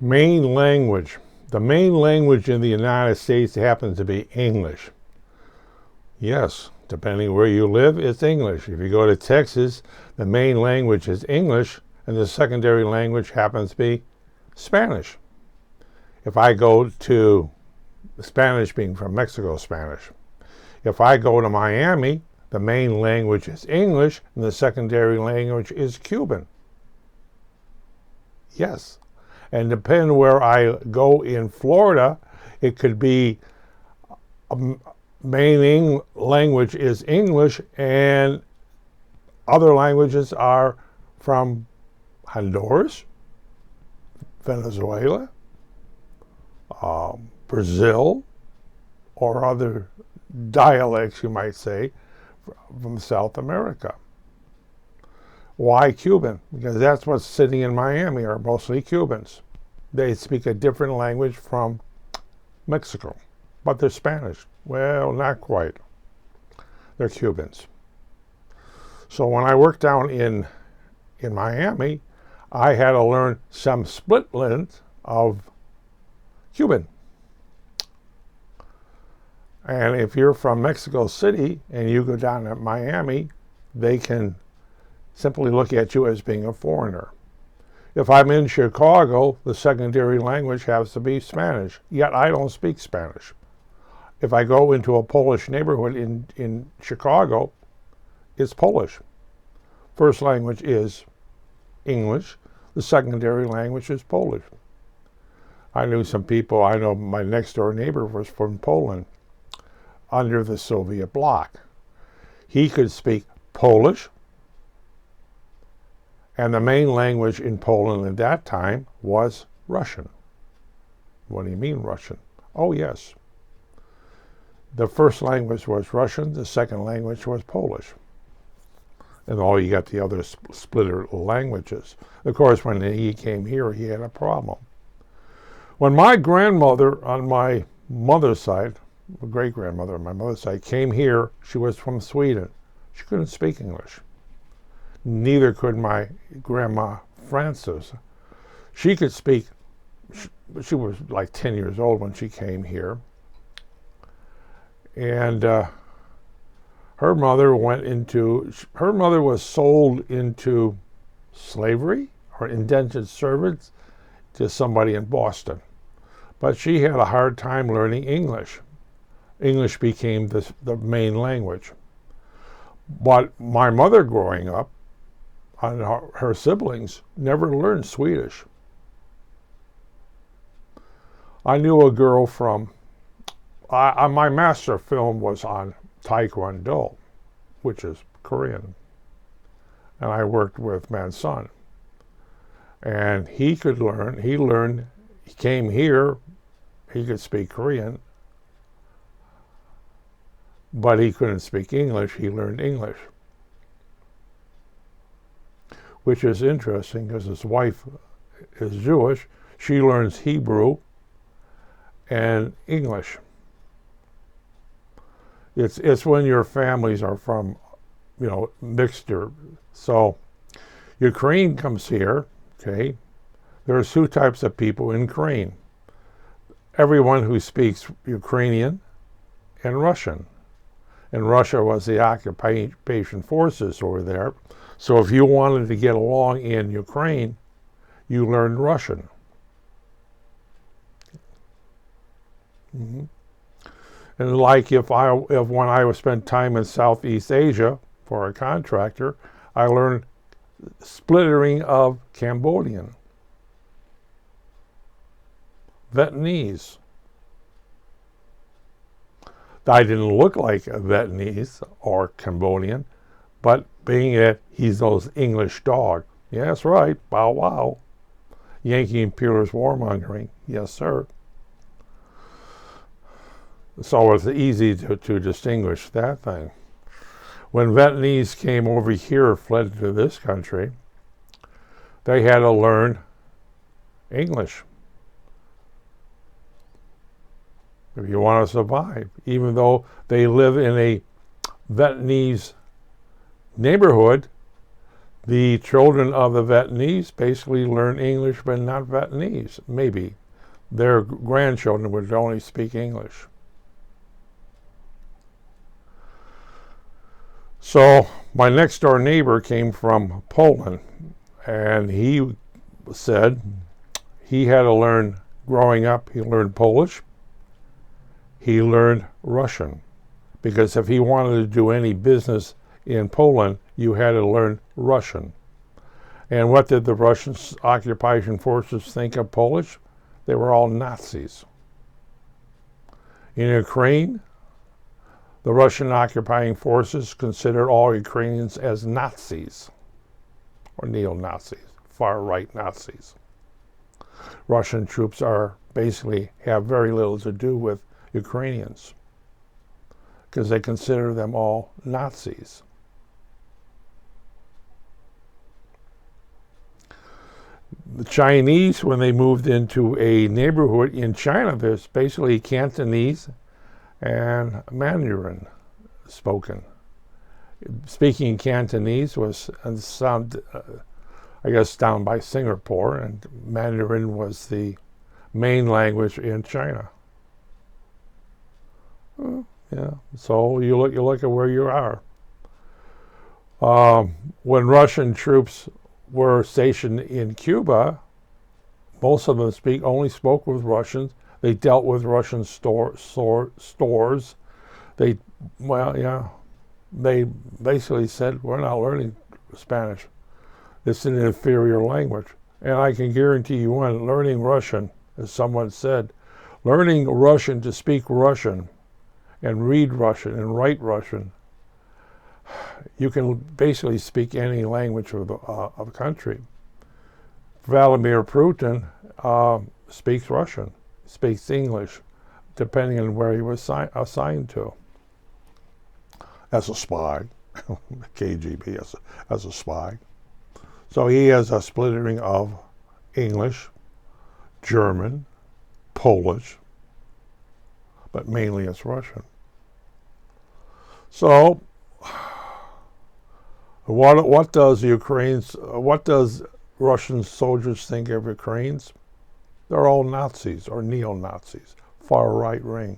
Main language. The main language in the United States happens to be English. Yes, depending where you live, it's English. If you go to Texas, the main language is English, and the secondary language happens to be Spanish. If I go to Spanish, being from Mexico, Spanish. If I go to Miami, the main language is English, and the secondary language is Cuban. Yes. And depending where I go in Florida, it could be main language is English, and other languages are from Honduras, Venezuela, Brazil, or other dialects, you might say, from South America. Why Cuban? Because that's what's sitting in Miami are mostly Cubans. They speak a different language from Mexico, but they're Spanish. Well, not quite. They're Cubans. So when I worked down in Miami, I had to learn some splitlings of Cuban. And if you're from Mexico City and you go down to Miami, they can simply look at you as being a foreigner. If I'm in Chicago, the secondary language has to be Spanish, yet I don't speak Spanish. If I go into a Polish neighborhood in Chicago, it's Polish. First language is English. The secondary language is Polish. I knew some people, I know my next door neighbor was from Poland under the Soviet bloc. He could speak Polish, and the main language in Poland at that time was Russian. What do you mean Russian? Oh, yes. The first language was Russian, the second language was Polish. And all you got the other splitter languages. Of course, when he came here, he had a problem. When my grandmother on my mother's side, great-grandmother on my mother's side, came here, she was from Sweden. She couldn't speak English. Neither could my grandma Frances. She could speak, she was like 10 years old when she came here. And her mother was sold into slavery or indentured servants to somebody in Boston. But she had a hard time learning English. English became the main language. But my mother growing up, and her siblings never learned Swedish. I knew a girl from, my master film was on Taekwondo, which is Korean. And I worked with my son. And he could learn, he came here, he could speak Korean, but he couldn't speak English, he learned English. Which is interesting because his wife is Jewish. She learns Hebrew and English. It's when your families are from, mixture. So Ukraine comes here, okay? There are two types of people in Ukraine. Everyone who speaks Ukrainian and Russian. And Russia was the occupation forces over there. So if you wanted to get along in Ukraine, you learned Russian. Mm-hmm. And like if when I spent time in Southeast Asia for a contractor, I learned splittering of Cambodian, Vietnamese. I didn't look like a Vietnamese or Cambodian, but being that he's those English dog. Yeah, that's right, bow wow. Yankee Imperialist warmongering, yes sir. So it's easy to distinguish that thing. When Vietnamese came over here, fled to this country, they had to learn English if you want to survive, even though they live in a Vietnamese neighborhood. The children of the Vietnamese basically learn English but not Vietnamese. Maybe. Their grandchildren would only speak English. So my next door neighbor came from Poland, and he said he had to learn, growing up, he learned Polish, he learned Russian, because if he wanted to do any business in Poland, you had to learn Russian. And what did the Russian occupation forces think of Polish? They were all Nazis. In Ukraine, the Russian occupying forces considered all Ukrainians as Nazis, or neo-Nazis, far-right Nazis. Russian troops basically have very little to do with Ukrainians because they consider them all Nazis. The Chinese, when they moved into a neighborhood in China, there's basically Cantonese and Mandarin spoken. Speaking Cantonese was I guess down by Singapore, and Mandarin was the main language in China. Yeah, so you look at where you are. When Russian troops were stationed in Cuba, most of them only spoke with Russians. They dealt with Russian stores. They basically said, we're not learning Spanish. It's an inferior language. And I can guarantee you one, learning Russian, as someone said, learning Russian to speak Russian and read Russian and write Russian, you can basically speak any language of the country. Vladimir Putin speaks Russian, speaks English, depending on where he was assigned to. As a spy, KGB as a spy. So he has a splittering of English, German, Polish, but mainly it's Russian. So what does Russian soldiers think of Ukrainians? They're all Nazis or neo-Nazis, far right wing.